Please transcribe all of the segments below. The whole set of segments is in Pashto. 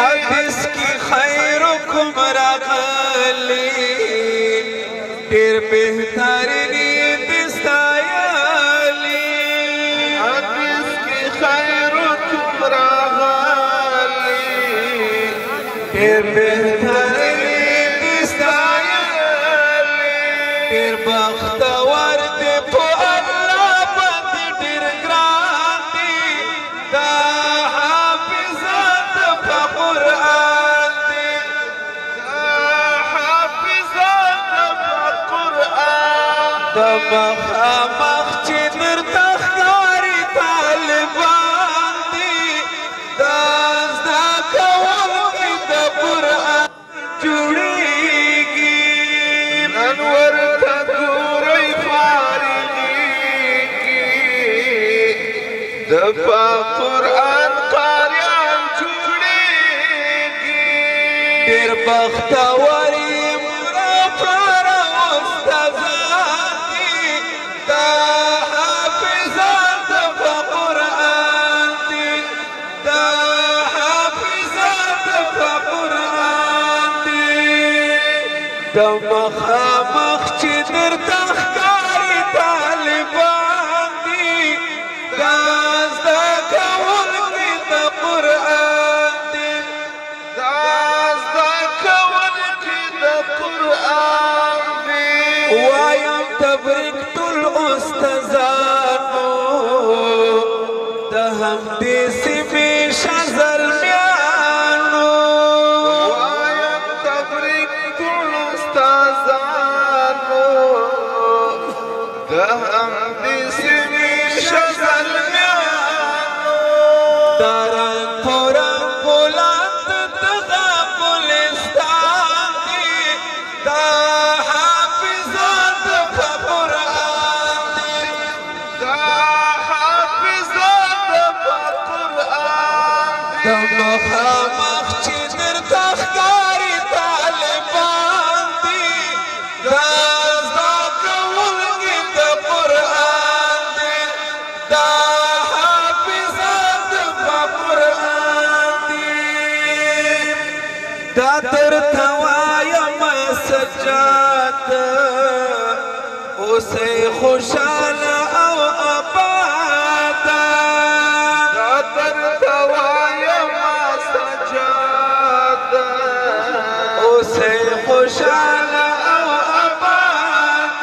حدیث کی خیرکم راغلی ډیر بهترینی دستایلی حدیث کی خیرکم راغلی ډیر بهترینی دستایلی ډیر بختور دی په الله باندې ډیر ګران دی دا حافظات په قرآن دی دا حافظات په قرآن دا مخامخ چې درته ښکاري طالبان دي دا زده کوونکي د قرآن جوړېږي نن ورته ګورئ فارغېږي د په قرآن قاریان جوړېږي ډېر بختور یې ملا پلار استادان دي دا حافظان د په قرآن دي دا حافظان د په قرآن دي د مخامخ چې درته ښکاري طالبان دي دا زده کوونکي د قرآن دي دا زده کوونکي د قرآن دي وایم تبریک ټول استادانو د همدې سیمې شزلمیانو وایم تبریک ټول استادانو د همدې سیمې شزلمیانو دارن پورن بلند دغه گلستان دی دا حافظان د په قرآن دی دا حافظان د په قرآن د مخامخ چې درته ښکاري طالبان دي دا زده کوونکي د قرآن دي دا حافظان د په قرآن دي دا درته وایم سجاد اوسئ خوشحاله او آباد دا درته وایم سجاد اوسئ خوشحاله او آباد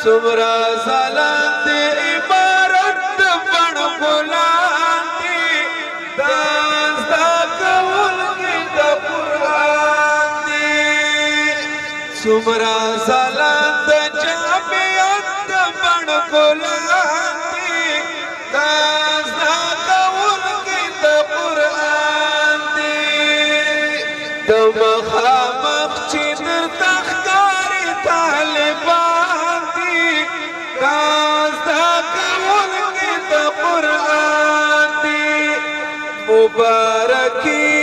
څومره ځلند عبارت د بڼ ګلان دي دا زده کوونکي د قرآن دي څومره ځلند جامعیت د بڼ ګلان دي دا زده کوونکي د قرآن دي د مخامخ چې درته ښکاري طالبان دي دا زده کوونکي د قرآن دي مبارکي